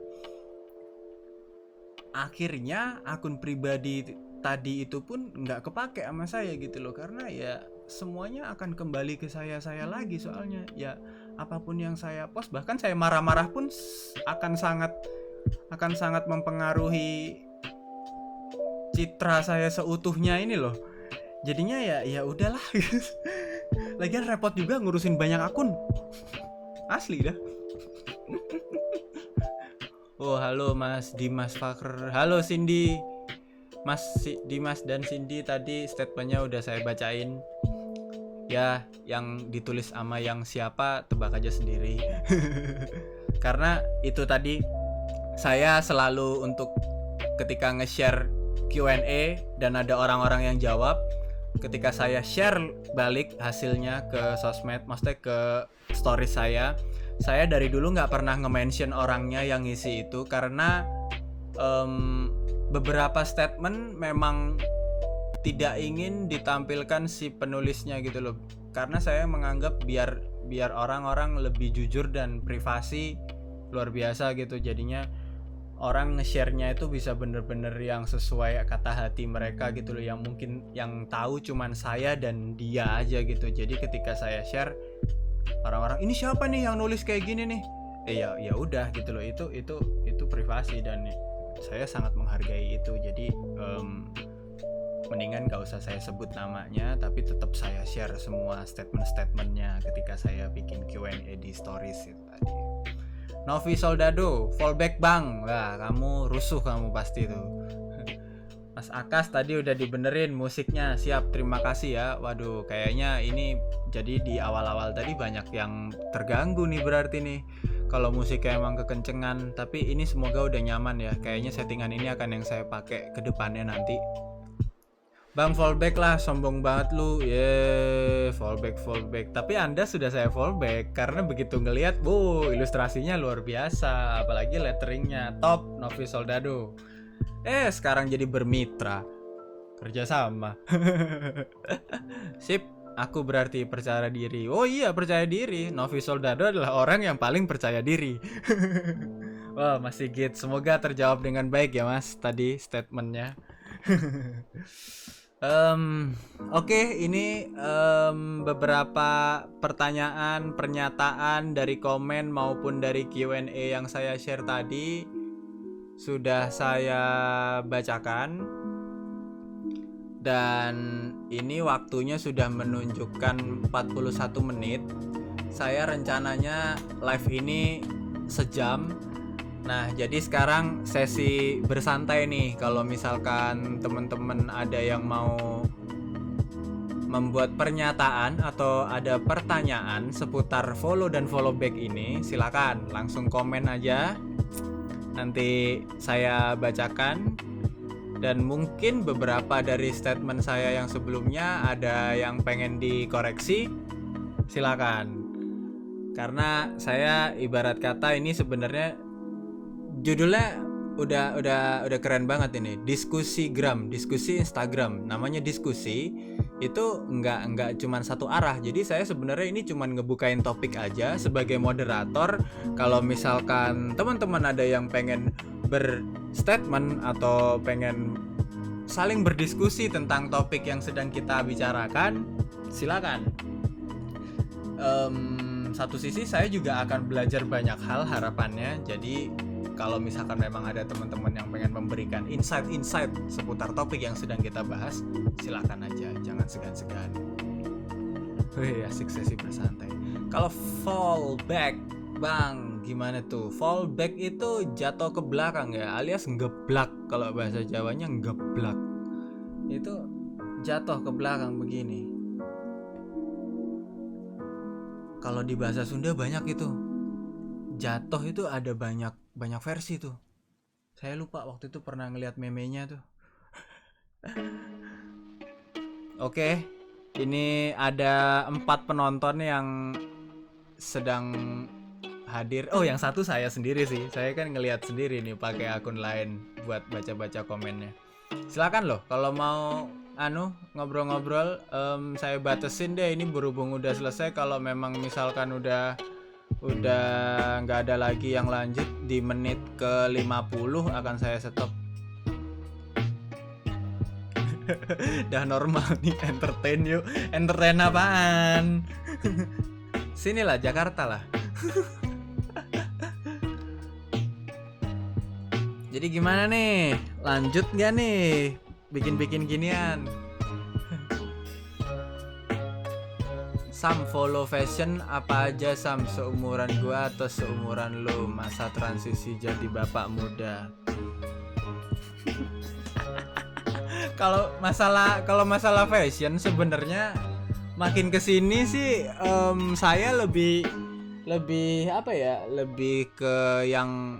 akhirnya akun pribadi tadi itu pun nggak kepake sama saya gitu loh, karena ya semuanya akan kembali ke saya lagi. Soalnya ya apapun yang saya post, bahkan saya marah-marah pun akan sangat mempengaruhi citra saya seutuhnya ini loh. Jadinya ya udahlah. Lagian repot juga ngurusin banyak akun, asli dah. Oh halo Mas Dimas Fakr, halo Cindy. Mas Dimas dan Cindy tadi statementnya udah saya bacain. Ya, yang ditulis sama yang siapa tebak aja sendiri. Karena itu tadi saya selalu untuk ketika nge-share Q&A dan ada orang-orang yang jawab, ketika saya share balik hasilnya ke sosmed, maksudnya ke story saya dari dulu nggak pernah nge-mention orangnya yang ngisi itu, karena beberapa statement memang tidak ingin ditampilkan si penulisnya gitu loh, karena saya menganggap biar orang-orang lebih jujur dan privasi luar biasa gitu. Jadinya orang nge-share-nya itu bisa bener-bener yang sesuai kata hati mereka gitu loh, yang mungkin yang tahu cuman saya dan dia aja gitu. Jadi ketika saya share, orang-orang ini siapa nih yang nulis kayak gini nih, ya udah gitu loh, itu privasi dan saya sangat menghargai itu. Jadi mendingan gak usah saya sebut namanya, tapi tetap saya share semua statement-statementnya ketika saya bikin Q&A di stories itu tadi. Novi Soldado, fallback bang, wah kamu rusuh kamu pasti tuh. Mas Akas tadi udah dibenerin musiknya, siap, terima kasih ya. Waduh, kayaknya ini jadi di awal-awal tadi banyak yang terganggu nih berarti nih. Kalau musiknya emang kekencengan, tapi ini semoga udah nyaman ya. Kayaknya settingan ini akan yang saya pakai ke depannya nanti. Bang fallback lah, sombong banget lu. Fallback. Tapi Anda sudah saya fallback karena begitu ngelihat, ilustrasinya luar biasa, apalagi letteringnya top, Novi Soldado. Sekarang jadi bermitra, kerjasama. Sip, aku berarti percaya diri. Oh iya, percaya diri. Novi Soldado adalah orang yang paling percaya diri. Wah, Mas Sigit, semoga terjawab dengan baik ya Mas tadi statementnya. Oke, ini beberapa pertanyaan, pernyataan dari komen maupun dari Q&A yang saya share tadi sudah saya bacakan, dan ini waktunya sudah menunjukkan 41 menit. Saya rencananya live ini sejam. Nah, jadi sekarang sesi bersantai nih. Kalau misalkan teman-teman ada yang mau membuat pernyataan atau ada pertanyaan seputar follow dan follow back ini, silakan langsung komen aja. Nanti saya bacakan, dan mungkin beberapa dari statement saya yang sebelumnya ada yang pengen dikoreksi, silakan. Karena saya ibarat kata ini sebenarnya judulnya udah keren banget ini, diskusi Instagram, namanya diskusi. Itu nggak cuma satu arah. Jadi saya sebenarnya ini cuma ngebukain topik aja sebagai moderator. Kalau misalkan teman-teman ada yang pengen berstatement atau pengen saling berdiskusi tentang topik yang sedang kita bicarakan, silakan. Satu sisi saya juga akan belajar banyak hal harapannya. Jadi kalau misalkan memang ada teman-teman yang pengen memberikan insight seputar topik yang sedang kita bahas, silakan aja, jangan segan-segan. Wih, asik sesi bersantai. Kalau fallback, Bang, gimana tuh? Fallback itu jatuh ke belakang ya, alias ngeblak. Kalau bahasa Jawanya ngeblak. Itu jatuh ke belakang begini. Kalau di bahasa Sunda banyak itu. Jatuh itu ada banyak versi tuh. Saya lupa waktu itu pernah ngeliat memenya tuh. Oke, ini ada 4 penonton yang sedang hadir. Oh, yang satu saya sendiri sih. Saya kan ngeliat sendiri nih pakai akun lain buat baca-baca komennya. Silakan loh kalau mau ngobrol-ngobrol. Saya batasin deh ini berhubung udah selesai. Kalau memang misalkan udah nggak ada lagi yang lanjut di menit ke 50 akan saya stop. Dah normal nih, entertain yuk. Entertain apaan? Sinilah Jakarta lah. Jadi gimana nih? Lanjut nggak nih bikin ginian? Sam, follow fashion apa aja Sam? Seumuran gua atau seumuran lo? Masa transisi jadi bapak muda. Kalau masalah fashion sebenarnya makin kesini sih saya lebih apa ya? Lebih ke yang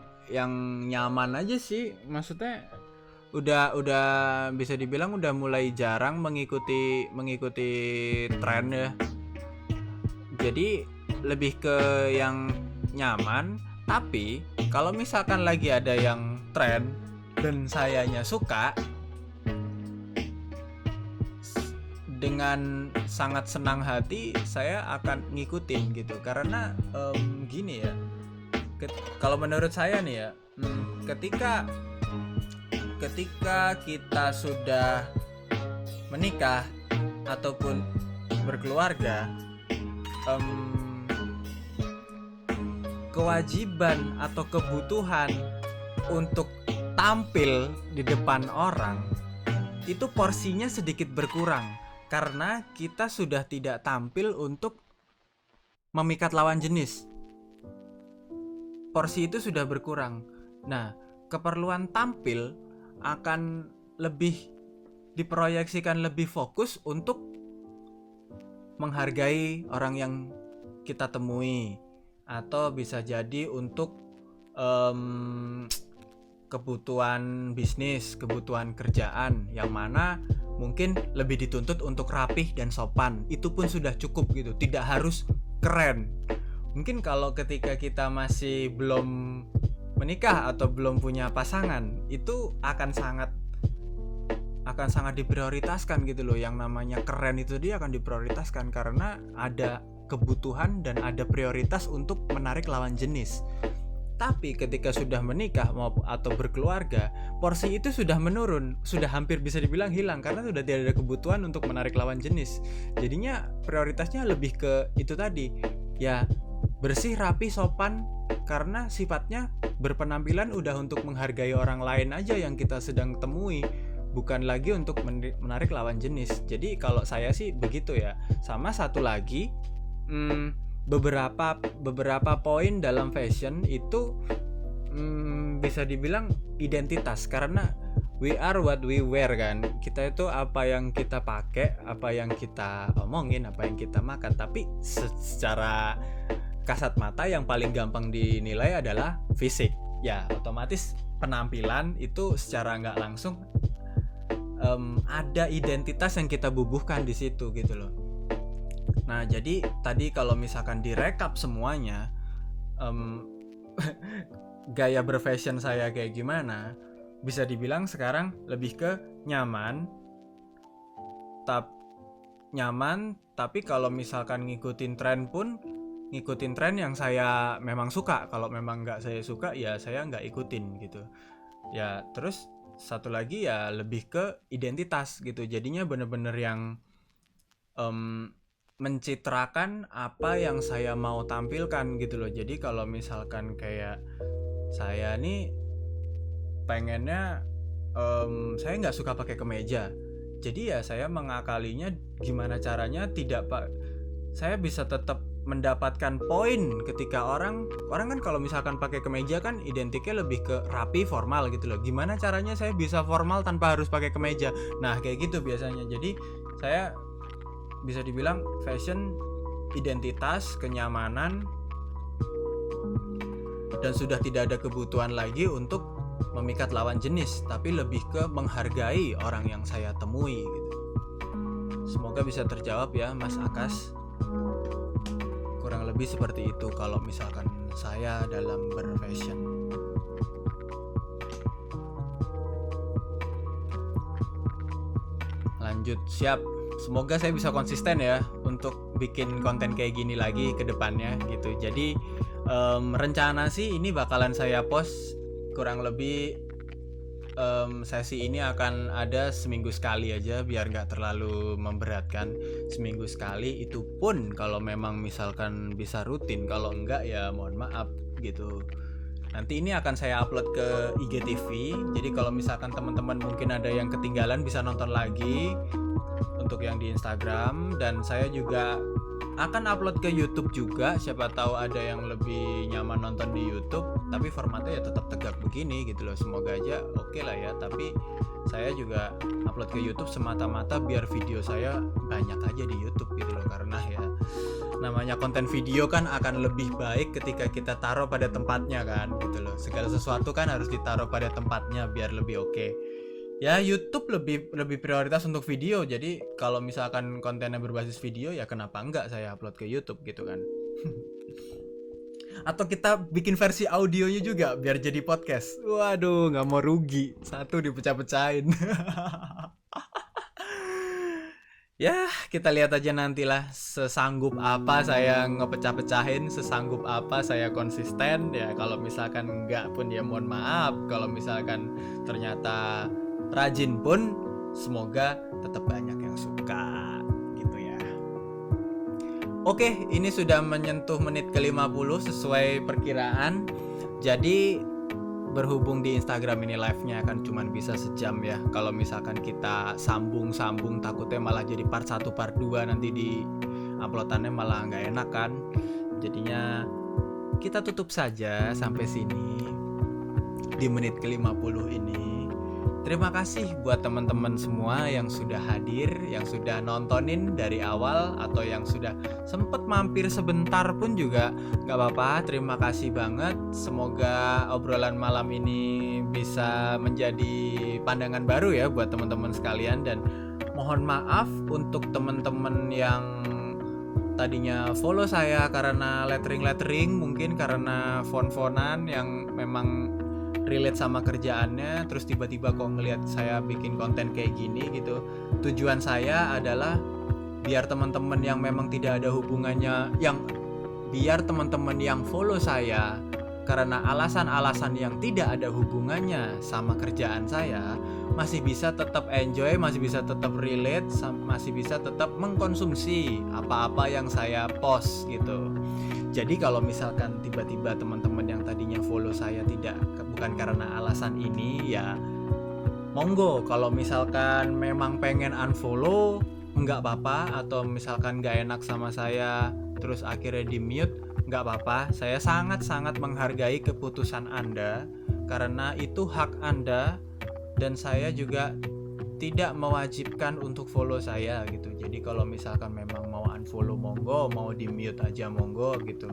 nyaman aja sih. Maksudnya udah bisa dibilang udah mulai jarang mengikuti tren ya. Jadi lebih ke yang nyaman. Tapi kalau misalkan lagi ada yang tren dan sayanya suka, dengan sangat senang hati saya akan ngikutin gitu. Karena gini ya, kalau menurut saya nih ya, ketika kita sudah menikah ataupun berkeluarga, kewajiban atau kebutuhan untuk tampil di depan orang itu porsinya sedikit berkurang karena kita sudah tidak tampil untuk memikat lawan jenis. Porsi itu sudah berkurang. Nah, keperluan tampil akan lebih diproyeksikan lebih fokus untuk menghargai orang yang kita temui, atau bisa jadi untuk kebutuhan bisnis, kebutuhan kerjaan yang mana mungkin lebih dituntut untuk rapih dan sopan. Itu pun sudah cukup gitu, tidak harus keren. Mungkin kalau ketika kita masih belum menikah atau belum punya pasangan, itu akan sangat diprioritaskan gitu loh. Yang namanya keren itu dia akan diprioritaskan karena ada kebutuhan dan ada prioritas untuk menarik lawan jenis. Tapi ketika sudah menikah atau berkeluarga, porsi itu sudah menurun, sudah hampir bisa dibilang hilang karena sudah tidak ada kebutuhan untuk menarik lawan jenis. Jadinya prioritasnya lebih ke itu tadi, ya bersih, rapi, sopan, karena sifatnya berpenampilan udah untuk menghargai orang lain aja yang kita sedang temui, bukan lagi untuk menarik lawan jenis. Jadi kalau saya sih begitu ya. Sama satu lagi, beberapa poin dalam fashion itu bisa dibilang identitas, karena we are what we wear kan. Kita itu apa yang kita pakai, apa yang kita omongin, apa yang kita makan. Tapi secara kasat mata yang paling gampang dinilai adalah fisik. Ya otomatis penampilan itu secara nggak langsung ada identitas yang kita bubuhkan di situ gitu loh. Nah jadi tadi kalau misalkan direkap semuanya, gaya berfashion saya kayak gimana, bisa dibilang sekarang lebih ke nyaman, tapi kalau misalkan ngikutin tren pun ngikutin tren yang saya memang suka. Kalau memang nggak saya suka ya saya nggak ikutin gitu ya. Terus satu lagi ya lebih ke identitas gitu, jadinya bener-bener yang mencitrakan apa yang saya mau tampilkan gitu loh. Jadi kalau misalkan kayak saya nih pengennya saya nggak suka pakai kemeja, jadi ya saya mengakalinya gimana caranya saya bisa tetap mendapatkan poin ketika orang kan kalau misalkan pakai kemeja kan identiknya lebih ke rapi, formal gitu loh. Gimana caranya saya bisa formal tanpa harus pakai kemeja? Nah kayak gitu biasanya. Jadi saya bisa dibilang fashion identitas, kenyamanan, dan sudah tidak ada kebutuhan lagi untuk memikat lawan jenis, tapi lebih ke menghargai orang yang saya temui gitu. Semoga bisa terjawab ya Mas Akas. Kurang lebih seperti itu kalau misalkan saya dalam berfashion. Lanjut, siap. Semoga saya bisa konsisten ya untuk bikin konten kayak gini lagi ke depannya gitu. Jadi rencana sih ini bakalan saya post kurang lebih sesi ini akan ada seminggu sekali aja biar gak terlalu memberatkan. Seminggu sekali, itu pun kalau memang misalkan bisa rutin. Kalau enggak ya mohon maaf gitu. Nanti ini akan saya upload ke IGTV. Jadi kalau misalkan teman-teman mungkin ada yang ketinggalan bisa nonton lagi untuk yang di Instagram, dan saya juga akan upload ke YouTube juga. Siapa tahu ada yang lebih nyaman nonton di YouTube, tapi formatnya ya tetap tegak begini gitu loh. Semoga aja oke lah ya. Tapi saya juga upload ke YouTube semata-mata biar video saya banyak aja di YouTube gitu loh. Karena ya namanya konten video kan akan lebih baik ketika kita taruh pada tempatnya kan gitu loh. Segala sesuatu kan harus ditaruh pada tempatnya biar lebih oke. Ya YouTube lebih prioritas untuk video. Jadi kalau misalkan kontennya berbasis video ya kenapa enggak saya upload ke YouTube gitu kan. Atau kita bikin versi audionya juga biar jadi podcast. Waduh, nggak mau rugi, satu dipecah-pecahin. Ya kita lihat aja nantilah sesanggup apa saya ngepecah-pecahin, sesanggup apa saya konsisten. Ya kalau misalkan enggak pun ya mohon maaf. Kalau misalkan ternyata rajin pun semoga tetap banyak yang suka gitu ya. Oke, ini sudah menyentuh menit ke-50 sesuai perkiraan. Jadi berhubung di Instagram ini live-nya kan cuma bisa sejam ya. Kalau misalkan kita sambung takutnya malah jadi part 1 part 2, nanti di uploadannya malah nggak enak kan. Jadinya kita tutup saja sampai sini di menit ke-50 ini. Terima kasih buat teman-teman semua yang sudah hadir, yang sudah nontonin dari awal, atau yang sudah sempet mampir sebentar pun juga gak apa-apa. Terima kasih banget. Semoga obrolan malam ini bisa menjadi pandangan baru ya buat teman-teman sekalian. Dan mohon maaf untuk teman-teman yang tadinya follow saya karena lettering, mungkin karena font-fontan yang memang relate sama kerjaannya, terus tiba-tiba kok ngelihat saya bikin konten kayak gini gitu. Tujuan saya adalah biar teman-teman yang memang tidak ada hubungannya, biar teman-teman yang follow saya karena alasan-alasan yang tidak ada hubungannya sama kerjaan saya, masih bisa tetap enjoy, masih bisa tetap relate, masih bisa tetap mengkonsumsi apa-apa yang saya post gitu. Jadi kalau misalkan tiba-tiba teman-teman yang tadinya follow saya bukan karena alasan ini, ya monggo. Kalau misalkan memang pengen unfollow, nggak apa-apa. Atau misalkan nggak enak sama saya terus akhirnya di mute, nggak apa-apa. Saya sangat-sangat menghargai keputusan Anda, karena itu hak Anda, dan saya juga tidak mewajibkan untuk follow saya gitu. Jadi kalau misalkan memang mau unfollow monggo, mau di mute aja monggo gitu.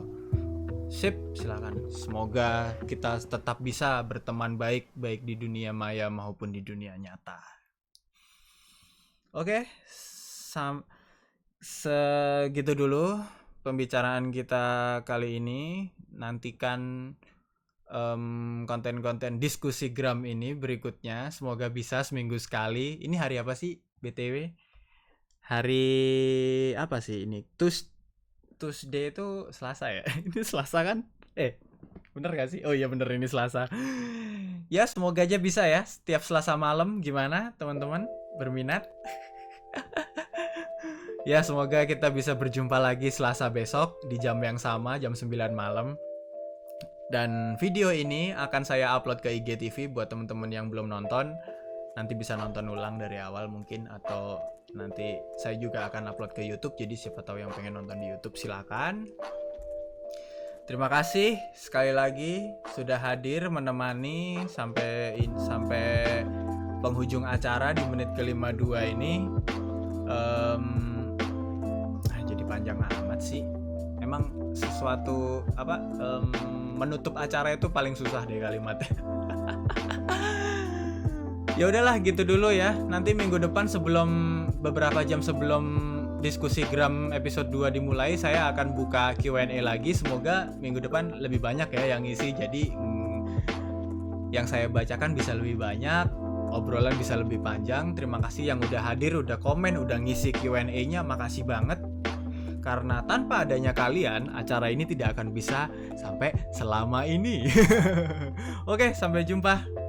Sip, silakan. Semoga kita tetap bisa berteman baik di dunia maya maupun di dunia nyata. Oke, segitu dulu pembicaraan kita kali ini. Nantikan konten-konten diskusi gram ini berikutnya. Semoga bisa seminggu sekali. Ini hari apa sih BTW? Hari apa sih ini? Tuesday itu Selasa ya? Ini Selasa kan? Bener gak sih? Oh iya bener, ini Selasa. Ya semoga aja bisa ya setiap Selasa malam. Gimana teman-teman? Berminat? Ya semoga kita bisa berjumpa lagi Selasa besok di jam yang sama, jam 9 malam. Dan video ini akan saya upload ke IGTV buat teman-teman yang belum nonton. Nanti bisa nonton ulang dari awal mungkin, atau nanti saya juga akan upload ke YouTube. Jadi siapa tahu yang pengen nonton di YouTube silakan. Terima kasih sekali lagi sudah hadir menemani sampai penghujung acara di menit ke-52 ini. Jadi panjang amat sih. Emang sesuatu menutup acara itu paling susah deh kalimatnya. Ya udahlah gitu dulu ya. Nanti minggu depan beberapa jam sebelum diskusi gram episode 2 dimulai, saya akan buka Q&A lagi. Semoga minggu depan lebih banyak ya yang ngisi. Jadi yang saya bacakan bisa lebih banyak, obrolan bisa lebih panjang. Terima kasih yang udah hadir, udah komen, udah ngisi Q&A-nya. Makasih banget. Karena tanpa adanya kalian, acara ini tidak akan bisa sampai selama ini. Oke, sampai jumpa.